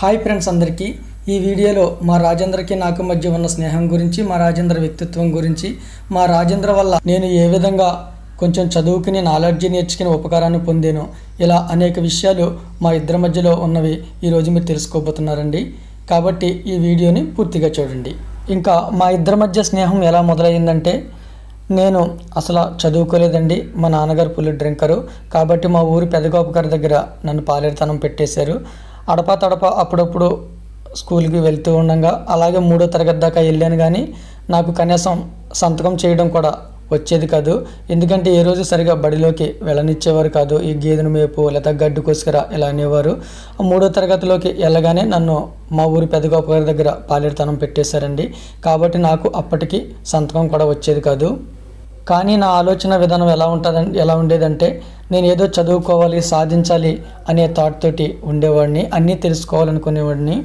Hi friends అందరికీ ఈ వీడియోలో మా రాజేంద్రకి నాకు మధ్య ఉన్న స్నేహం గురించి, మా రాజేంద్ర వ్యక్తిత్వం గురించి, మా రాజేంద్ర వల్ల నేను ఏ విధంగా కొంచెం చదువుకుని నాలెడ్జ్ నేర్చుకుని ఉపకారాన్ని పొందాను, ఇలా అనేక విషయాలు మా ఇద్దరి మధ్యలో ఉన్నవి ఈరోజు మీరు తెలుసుకోబోతున్నారండి. కాబట్టి ఈ వీడియోని పూర్తిగా చూడండి. ఇంకా మా ఇద్దరి మధ్య స్నేహం ఎలా మొదలైందంటే, నేను అసలు చదువుకోలేదండి. మా నాన్నగారు ఫుల్ డ్రింకరు. కాబట్టి మా ఊరు పెదగోప గారి దగ్గర నన్ను పాలేరుతనం పెట్టేశారు. అడపా తడప అప్పుడప్పుడు స్కూల్కి వెళ్తూ ఉండగా అలాగే 3వ తరగతి దాకా వెళ్ళాను. కానీ నాకు కనీసం సంతకం చేయడం కూడా వచ్చేది కాదు. ఎందుకంటే ఏ రోజు సరిగా బడిలోకి వెళ్ళనిచ్చేవారు కాదు. ఈ గేదెను మేపు లేదా గడ్డి కోసుకురా ఇలా అనేవారు. 3వ తరగతిలోకి వెళ్ళగానే నన్ను మా ఊరి పెదగోప గారి దగ్గర పాలేరుతనం పెట్టేశారండి. కాబట్టి నాకు అప్పటికి సంతకం కూడా వచ్చేది కాదు. కానీ నా ఆలోచన విధానం ఎలా ఉండేదంటే, నేను ఏదో చదువుకోవాలి, సాధించాలి అనే థాట్ తోటి ఉండేవాడిని, అన్నీ తెలుసుకోవాలనుకునేవాడిని.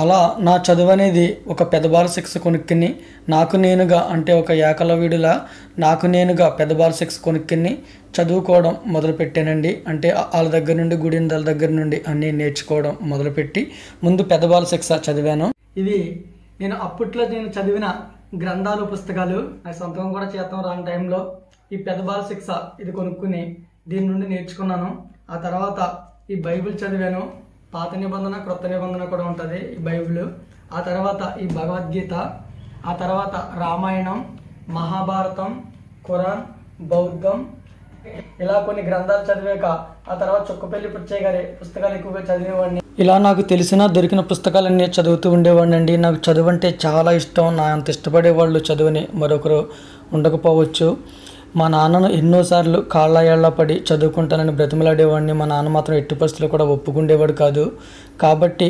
అలా నా చదువు అనేది ఒక పెద్దబాల శిక్ష కొనుక్కుని నాకు నేనుగా, అంటే ఒక ఏకలవ్యుడిలా నాకు నేనుగా పెద్దబాల శిక్ష కొనుక్కుని చదువుకోవడం మొదలుపెట్టానండి. అంటే వాళ్ళ దగ్గర నుండి, గుడిందల దగ్గర నుండి అన్నీ నేర్చుకోవడం మొదలుపెట్టి ముందు పెద్దబాల శిక్ష చదివాను. ఇది నేను అప్పట్లో చదివిన గ్రంథాలు, పుస్తకాలు. నాకు సంతకం కూడా చేద్దాం రాని టైంలో ఈ పెద్దబాల శిక్ష ఇది కొనుక్కుని దీని నుండి నేర్చుకున్నాను. ఆ తర్వాత ఈ బైబిల్ చదివాను. పాత నిబంధన, క్రొత్త నిబంధన కూడా ఉంటుంది ఈ బైబిల్. ఆ తర్వాత ఈ భగవద్గీత, ఆ తర్వాత రామాయణం, మహాభారతం, ఖురాన్, బౌద్ధం, ఇలా కొన్ని గ్రంథాలు చదివాక ఆ తర్వాత చుక్కపల్లి పుచ్చయ్య గారి పుస్తకాలు ఎక్కువగా చదివేవాడిని. ఇలా నాకు తెలిసిన దొరికిన పుస్తకాలన్నీ చదువుతూ ఉండేవాడిని అండి. నాకు చదువు అంటే చాలా ఇష్టం. నా అంత ఇష్టపడే వాళ్ళు చదువుని మరొకరు ఉండకపోవచ్చు. మా నాన్నను ఎన్నోసార్లు కాళ్ళ ఏళ్ల పడి చదువుకుంటానని బ్రతిమలాడేవాడిని. మా నాన్న మాత్రం ఎట్టి పరిస్థితుల్లో కూడా ఒప్పుకుండేవాడు కాదు. కాబట్టి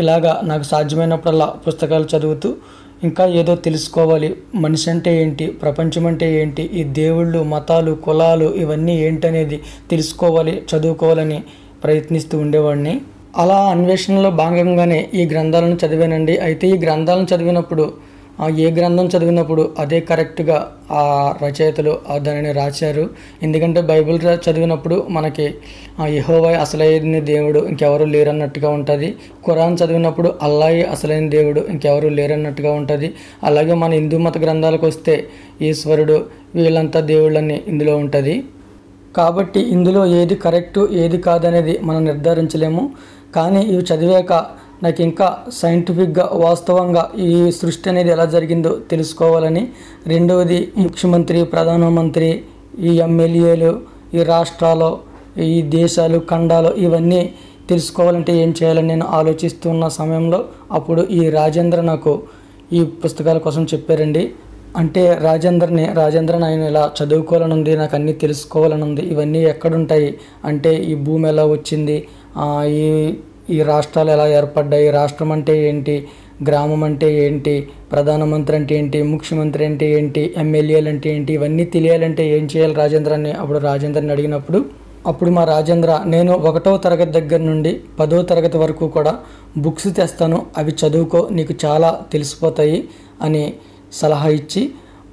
ఇలాగా నాకు సాధ్యమైనప్పుడల్లా పుస్తకాలు చదువుతూ ఇంకా ఏదో తెలుసుకోవాలి, మనిషి అంటే ఏంటి, ప్రపంచం అంటే ఏంటి, ఈ దేవుళ్ళు, మతాలు, కులాలు ఇవన్నీ ఏంటనేది తెలుసుకోవాలి, చదువుకోవాలని ప్రయత్నిస్తూ ఉండేవాడిని. అలా అన్వేషణలో భాగంగానే ఈ గ్రంథాలను చదివానండి. అయితే ఈ గ్రంథాలను చదివినప్పుడు ఏ గ్రంథం చదివినప్పుడు అదే కరెక్ట్గా ఆ రచయితలు దానిని రాశారు. ఎందుకంటే బైబిల్ చదివినప్పుడు మనకి యెహోవా అసలైన దేవుడు, ఇంకెవరు లేరన్నట్టుగా ఉంటుంది. ఖురాన్ చదివినప్పుడు అల్లాహే అసలైన దేవుడు, ఇంకెవరు లేరన్నట్టుగా ఉంటుంది. అలాగే మన హిందూ మత గ్రంథాలకు వస్తే ఈశ్వరుడు, వీళ్ళంతా దేవుళ్ళని ఇందులో ఉంటుంది. కాబట్టి ఇందులో ఏది కరెక్టు ఏది కాదనేది మనం నిర్ధారించలేము. కానీ ఇవి చదివాక నాకు ఇంకా సైంటిఫిక్గా, వాస్తవంగా ఈ సృష్టి అనేది ఎలా జరిగిందో తెలుసుకోవాలని, రెండవది ముఖ్యమంత్రి, ప్రధానమంత్రి, ఈ ఎమ్మెల్యేలు, ఈ రాష్ట్రాలు, ఈ దేశాలు, ఖండాలు ఇవన్నీ తెలుసుకోవాలంటే ఏం చేయాలని నేను ఆలోచిస్తున్న సమయంలో అప్పుడు ఈ రాజేంద్ర నాకు ఈ పుస్తకాల కోసం చెప్పారండి. అంటే రాజేంద్ర ఆయన ఇలా చదువుకోవాలని ఉంది, నాకు అన్నీ తెలుసుకోవాలని ఉంది. ఇవన్నీ ఎక్కడుంటాయి అంటే, ఈ భూమి ఎలా వచ్చింది, ఈ రాష్ట్రాలు ఎలా ఏర్పడ్డాయి, రాష్ట్రం అంటే ఏంటి, గ్రామం అంటే ఏంటి, ప్రధానమంత్రి అంటే ఏంటి, ముఖ్యమంత్రి అంటే ఏంటి, ఎమ్మెల్యేలు అంటే ఏంటి, ఇవన్నీ తెలియాలంటే ఏం చేయాలి రాజేంద్రని అప్పుడు రాజేంద్రని అడిగినప్పుడు మా రాజేంద్ర, నేను 1వ తరగతి దగ్గర నుండి 10వ తరగతి వరకు కూడా బుక్స్ తెస్తాను, అవి చదువుకో, నీకు చాలా తెలిసిపోతాయి అని సలహా ఇచ్చి,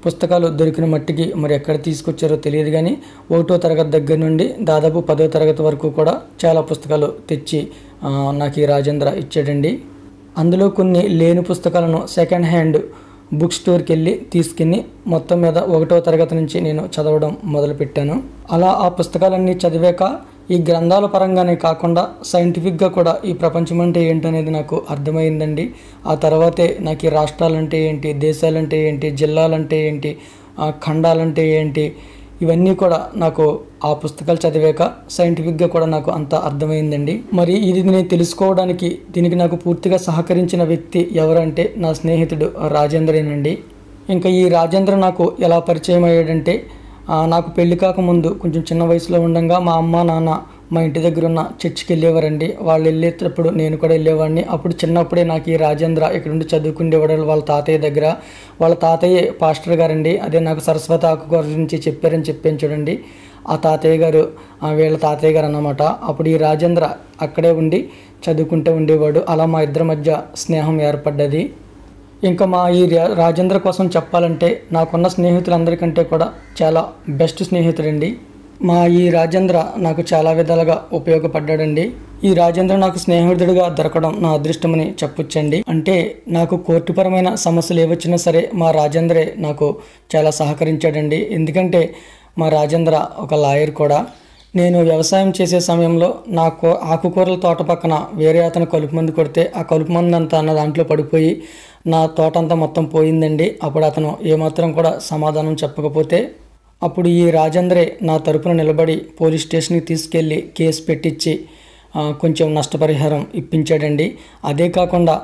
పుస్తకాలు దొరికిన మట్టికి మరి ఎక్కడ తీసుకొచ్చారో తెలియదు కానీ 1వ తరగతి దగ్గర నుండి దాదాపు 10వ తరగతి వరకు కూడా చాలా పుస్తకాలు తెచ్చి నాకు ఈ రాజేంద్ర ఇచ్చాడండి. అందులో కొన్ని లేని పుస్తకాలను సెకండ్ హ్యాండ్ బుక్ స్టోర్కి వెళ్ళి తీసుకుని మొత్తం మీద 1వ తరగతి నుంచి నేను చదవడం మొదలుపెట్టాను. అలా ఆ పుస్తకాలన్నీ చదివాక ఈ గ్రంథాల పరంగానే కాకుండా సైంటిఫిక్గా కూడా ఈ ప్రపంచం అంటే ఏంటనేది నాకు అర్థమైందండి. ఆ తర్వాతే నాకు ఈ రాష్ట్రాలంటే ఏంటి, దేశాలంటే ఏంటి, జిల్లాలంటే ఏంటి, ఖండాలంటే ఏంటి, ఇవన్నీ కూడా నాకు ఆ పుస్తకాలు చదివాక సైంటిఫిక్గా కూడా నాకు అంత అర్థమైందండి. మరి ఇది నేను తెలుసుకోవడానికి దీనికి నాకు పూర్తిగా సహకరించిన వ్యక్తి ఎవరంటే నా స్నేహితుడు రాజేంద్రేనండి. ఇంకా ఈ రాజేంద్ర నాకు ఎలా పరిచయం అయ్యాడంటే, నాకు పెళ్లి కాకముందు కొంచెం చిన్న వయసులో ఉండగా మా అమ్మ నాన్న మా ఇంటి దగ్గర ఉన్న చర్చికి వెళ్ళేవారండి. వాళ్ళు వెళ్ళేటప్పుడు నేను కూడా వెళ్ళేవాడిని. అప్పుడు చిన్నప్పుడే నాకు ఈ రాజేంద్ర ఇక్కడ నుండి చదువుకునేవాడు వాళ్ళ తాతయ్య దగ్గర. వాళ్ళ తాతయ్య పాస్టర్ గారండి. అదే నాకు సరస్వతి ఆకు గురించి చెప్పాను చూడండి, ఆ తాతయ్య గారు వీళ్ళ తాతయ్య గారు అన్నమాట. అప్పుడు ఈ రాజేంద్ర అక్కడే ఉండి చదువుకుంటూ ఉండేవాడు. అలా మా ఇద్దరి మధ్య స్నేహం ఏర్పడ్డది. ఇంకా మా ఈ రాజేంద్ర కోసం చెప్పాలంటే నాకున్న స్నేహితులందరికంటే కూడా చాలా బెస్ట్ స్నేహితుడండి. మా ఈ రాజేంద్ర నాకు చాలా విధాలుగా ఉపయోగపడ్డాడండి. ఈ రాజేంద్ర నాకు స్నేహితుడిగా దొరకడం నా అదృష్టమని చెప్పొచ్చండి. అంటే నాకు కోర్టుపరమైన సమస్యలు ఏవొచ్చినా సరే మా రాజేంద్రే నాకు చాలా సహకరించాడండి. ఎందుకంటే మా రాజేంద్ర ఒక లాయర్ కూడా. నేను వ్యవసాయం చేసే సమయంలో నాకు ఆకుకూరల తోట పక్కన వేరే అతను కలుపు మందు కొడితే ఆ కలుపు మందు అంతా నా దాంట్లో పడిపోయి నా తోట అంతా మొత్తం పోయిందండి. అప్పుడు అతను ఏమాత్రం కూడా సమాధానం చెప్పకపోతే అప్పుడు ఈ రాజేంద్రే నా తరపున నిలబడి పోలీస్ స్టేషన్కి తీసుకెళ్ళి కేసు పెట్టించి కొంచెం నష్టపరిహారం ఇప్పించాడండి. అదే కాకుండా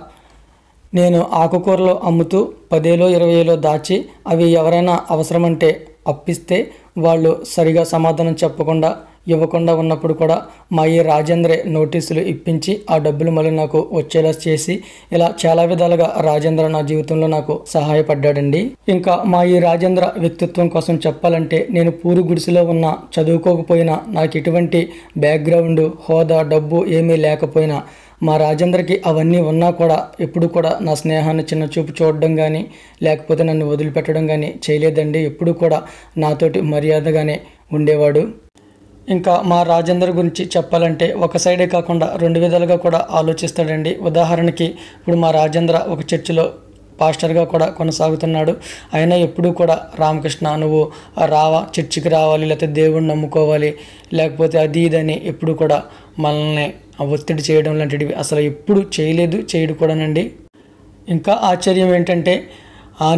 నేను ఆకుకూరలు అమ్ముతూ 10,000 20,000 దాచి అవి ఎవరైనా అవసరమంటే అప్పిస్తే వాళ్ళు సరిగా సమాధానం చెప్పకుండా ఇవ్వకుండా ఉన్నప్పుడు కూడా మా ఈ రాజేంద్రే నోటీసులు ఇప్పించి ఆ డబ్బులు మళ్ళీ నాకు వచ్చేలా చేసి ఇలా చాలా విధాలుగా రాజేంద్ర నా జీవితంలో నాకు సహాయపడ్డాడండి. ఇంకా మా ఈ రాజేంద్ర వ్యక్తిత్వం కోసం చెప్పాలంటే నేను పూరి గుడిసెలో ఉన్న చదువుకోకపోయినా నాకు ఎటువంటి బ్యాక్గ్రౌండ్ హోదా డబ్బు ఏమీ లేకపోయినా మా రాజేంద్రకి అవన్నీ ఉన్నా కూడా ఎప్పుడు కూడా నా స్నేహాన్ని చిన్న చూపు చూడడం కానీ లేకపోతే నన్ను వదిలిపెట్టడం కానీ చేయలేదండి. ఎప్పుడు కూడా నాతోటి మర్యాదగానే ఉండేవాడు. ఇంకా మా రాజేంద్ర గురించి చెప్పాలంటే ఒక సైడే కాకుండా 2 విధాలుగా కూడా ఆలోచిస్తాడండి. ఉదాహరణకి ఇప్పుడు మా రాజేంద్ర ఒక చర్చిలో పాస్టర్గా కూడా కొనసాగుతున్నాడు. అయినా ఎప్పుడూ కూడా రామకృష్ణ నువ్వు చర్చికి రావాలి, లేకపోతే దేవుణ్ణి నమ్ముకోవాలి, లేకపోతే అది ఇదని ఎప్పుడు కూడా మనల్ని ఒత్తిడి చేయడం లాంటివి అసలు ఎప్పుడు చేయలేదు, చేయడు కూడానండి. ఇంకా ఆశ్చర్యం ఏంటంటే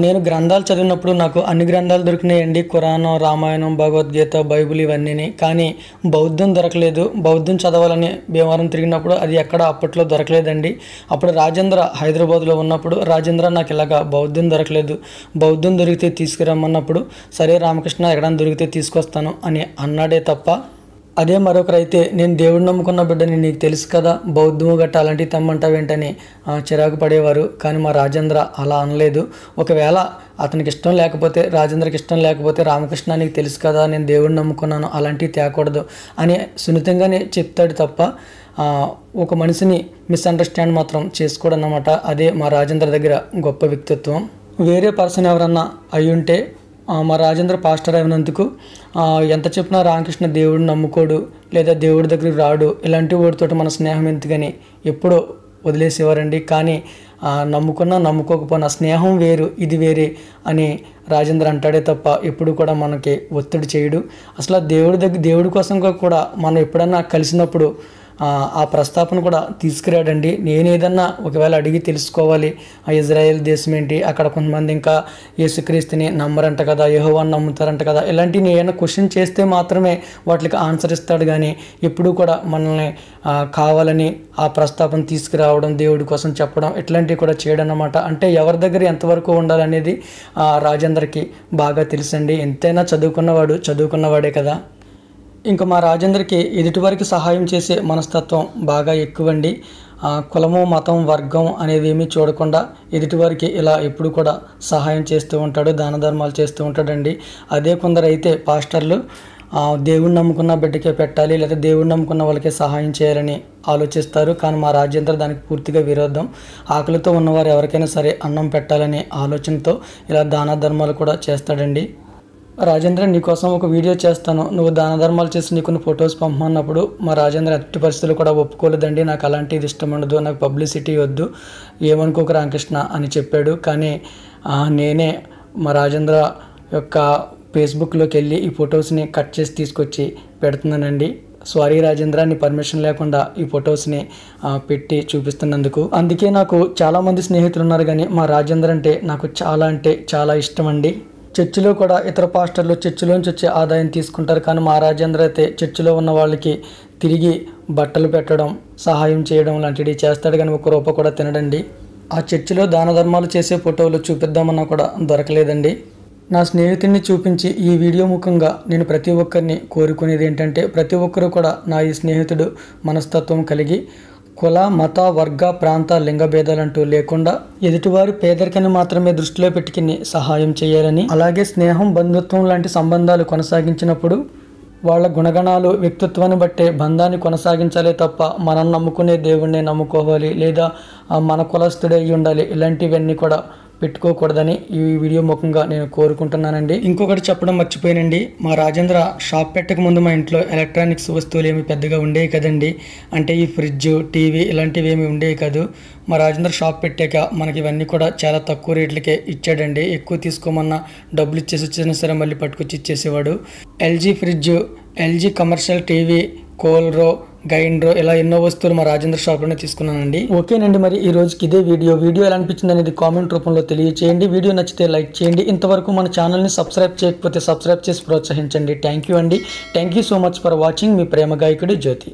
నేను గ్రంథాలు చదివినప్పుడు నాకు అన్ని గ్రంథాలు దొరికినాయండి. ఖురాను, రామాయణం, భగవద్గీత, బైబిల్ ఇవన్నీ. కానీ బౌద్ధం దొరకలేదు. బౌద్ధం చదవాలని భీమవరం తిరిగినప్పుడు అది ఎక్కడ అప్పట్లో దొరకలేదండి. అప్పుడు రాజేంద్ర హైదరాబాద్లో ఉన్నప్పుడు రాజేంద్ర నాకు ఇలాగా బౌద్ధం దొరకలేదు, బౌద్ధం దొరికితే తీసుకురమ్మన్నప్పుడు సరే రామకృష్ణ ఎక్కడైనా దొరికితే తీసుకొస్తాను అని అన్నాడే తప్ప అదే మరొకరైతే నేను దేవుడిని నమ్ముకున్న బిడ్డని నీకు తెలుసు కదా బౌద్ధము గట్ట అలాంటివి తెమ్మంటావేంటని చిరాకు పడేవారు. కానీ మా రాజేంద్ర అలా అనలేదు. ఒకవేళ అతనికి ఇష్టం లేకపోతే రాజేంద్రకి ఇష్టం లేకపోతే రామకృష్ణ నీకు తెలుసు కదా నేను దేవుడిని నమ్ముకున్నాను అలాంటివి తేకూడదు అని సున్నితంగానే చెప్తాడు తప్ప ఒక మనిషిని మిస్అండర్స్టాండ్ మాత్రం చేసుకోడు అన్నమాట. అదే మా రాజేంద్ర దగ్గర గొప్ప వ్యక్తిత్వం. వేరే పర్సన్ ఎవరన్నా అయ్యుంటే మా రాజేంద్ర పాస్టర్ అయినందుకు ఎంత చెప్పినా రామకృష్ణ దేవుడిని నమ్ముకోడు లేదా దేవుడి దగ్గరికి రాడు, ఇలాంటి వాడితోటి మన స్నేహం ఎందుకని ఎప్పుడో వదిలేసేవారండి. కానీ నమ్ముకున్నా నమ్ముకోకపోయినా స్నేహం వేరు ఇది వేరే అని రాజేంద్ర అంటాడే తప్ప ఎప్పుడు కూడా మనకి ఒత్తిడి చేయడు. అసలు దేవుడి కోసం కూడా మనం ఎప్పుడన్నా కలిసినప్పుడు ఆ ప్రస్తాపన కూడా తీసుకురాడండి. నేను ఏదన్నా ఒకవేళ అడిగి తెలుసుకోవాలి ఇజ్రాయెల్ దేశం ఏంటి, అక్కడ కొంతమంది ఇంకా యేసుక్రీస్తుని నమ్మరంట కదా, యెహోవాని నమ్ముతారంట కదా, ఇలాంటివి నేను క్వశ్చన్ చేస్తే మాత్రమే వాటికి ఆన్సర్ ఇస్తాడు. కానీ ఎప్పుడూ కూడా మనల్ని కావాలని ఆ ప్రస్తాపన తీసుకురావడం దేవుడి కోసం చెప్పడం ఇట్లాంటివి కూడా చేయడం అన్నమాట. అంటే ఎవరి దగ్గర ఎంతవరకు ఉండాలనేది రాజేంద్రకి బాగా తెలుసండి. ఎంతైనా చదువుకున్నవాడే కదా. ఇంకా మా రాజేంద్రకి ఎదుటివారికి సహాయం చేసే మనస్తత్వం బాగా ఎక్కువండి. కులము మతం వర్గం అనేది ఏమీ చూడకుండా ఎదుటివారికి ఇలా ఎప్పుడు కూడా సహాయం చేస్తూ ఉంటాడు, దాన ధర్మాలు చేస్తూ ఉంటాడండి. అదే కొందరు అయితే పాస్టర్లు దేవుణ్ణి నమ్ముకున్న బిడ్డకే పెట్టాలి లేదా దేవుణ్ణి నమ్ముకున్న వాళ్ళకే సహాయం చేయాలని ఆలోచిస్తారు. కానీ మా రాజేంద్ర దానికి పూర్తిగా విరోధం. ఆకలితో ఉన్నవారు ఎవరికైనా సరే అన్నం పెట్టాలనే ఆలోచనతో ఇలా దాన ధర్మాలు కూడా చేస్తాడండి. రాజేంద్ర నీకోసం ఒక వీడియో చేస్తాను, నువ్వు దాన ధర్మాలు చేసి నీకు ఫొటోస్ పంపమన్నప్పుడు మా రాజేంద్ర ఎట్టి పరిస్థితులు కూడా ఒప్పుకోలేదండి. నాకు అలాంటిది ఇష్టం ఉండదు, నాకు పబ్లిసిటీ వద్దు, ఏమనుకోక రామకృష్ణ అని చెప్పాడు. కానీ నేనే మా రాజేంద్ర యొక్క ఫేస్బుక్లోకి వెళ్ళి ఈ ఫొటోస్ని కట్ చేసి తీసుకొచ్చి పెడుతున్నానండి. సారీ రాజేంద్ర, నీ పర్మిషన్ లేకుండా ఈ ఫొటోస్ని పెట్టి చూపిస్తున్నందుకు. అందుకే నాకు చాలామంది స్నేహితులు ఉన్నారు, కానీ మా రాజేంద్ర అంటే నాకు చాలా ఇష్టం అండి. చర్చిలో కూడా ఇతర పాస్టర్లు చర్చిలోంచి వచ్చే ఆదాయం తీసుకుంటారు, కానీ మా రాజేంద్ర అయితే చర్చిలో ఉన్న వాళ్ళకి తిరిగి బట్టలు పెట్టడం సహాయం చేయడం లాంటివి చేస్తాడు. కానీ 1 రూపాయి కూడా తినడండి. ఆ చర్చిలో దాన ధర్మాలు చేసే ఫోటోలు చూపిద్దామన్నా కూడా దొరకలేదండి. నా స్నేహితుడిని చూపించి ఈ వీడియో ముఖంగా నేను ప్రతి ఒక్కరిని కోరుకునేది ఏంటంటే ప్రతి ఒక్కరూ కూడా నా ఈ స్నేహితుడు మనస్తత్వం కలిగి కుల మత వర్గ ప్రాంత లింగ భేదాలంటూ లేకుండా ఎదుటివారి పేదరికాన్ని మాత్రమే దృష్టిలో పెట్టుకుని సహాయం చేయాలని, అలాగే స్నేహం బంధుత్వం లాంటి సంబంధాలు కొనసాగించినప్పుడు వాళ్ళ గుణగణాలు వ్యక్తిత్వాన్ని బట్టే బంధాన్ని కొనసాగించాలే తప్ప మనం నమ్ముకునే దేవుణ్ణి నమ్ముకోవాలి లేదా మన కులస్తుడే అయి ఉండాలి ఇలాంటివన్నీ కూడా పెట్టుకోకూడదని ఈ వీడియో ముఖంగా నేను కోరుకుంటున్నానండి. ఇంకొకటి చెప్పడం మర్చిపోయానండి, మా రాజేంద్ర షాప్ పెట్టక ముందు మా ఇంట్లో ఎలక్ట్రానిక్స్ వస్తువులు ఏమి పెద్దగా ఉండేవి కదండి. అంటే ఈ ఫ్రిడ్జ్, టీవీ ఇలాంటివి ఏమి ఉండేవి కాదు. మా రాజేంద్ర షాప్ పెట్టాక మనకి ఇవన్నీ కూడా చాలా తక్కువ రేట్లకే ఇచ్చాడండి. ఎక్కువ తీసుకోమన్నా డబ్బులు ఇచ్చేసి వచ్చినా సరే మళ్ళీ పట్టుకొచ్చి ఇచ్చేసేవాడు. LG fridge, LG commercial TV, కోల్రో, గైండ్రో ఇలా ఎన్నో వస్తువులు మా రాజేంద్ర షాప్లోనే తీసుకున్నానండి. ఓకేనండి, మరి ఈ రోజుకి ఇదే వీడియో ఎలా అనిపించింది అనేది కామెంట్ రూపంలో తెలియచేయండి. వీడియో నచ్చితే లైక్ చేయండి. ఇంతవరకు మన ఛానల్ని సబ్స్క్రైబ్ చేయకపోతే సబ్స్క్రైబ్ చేసి ప్రోత్సహించండి. థ్యాంక్ యూ అండి. Thank you so much for watching. మీ ప్రేమ గాయకుడు జ్యోతి.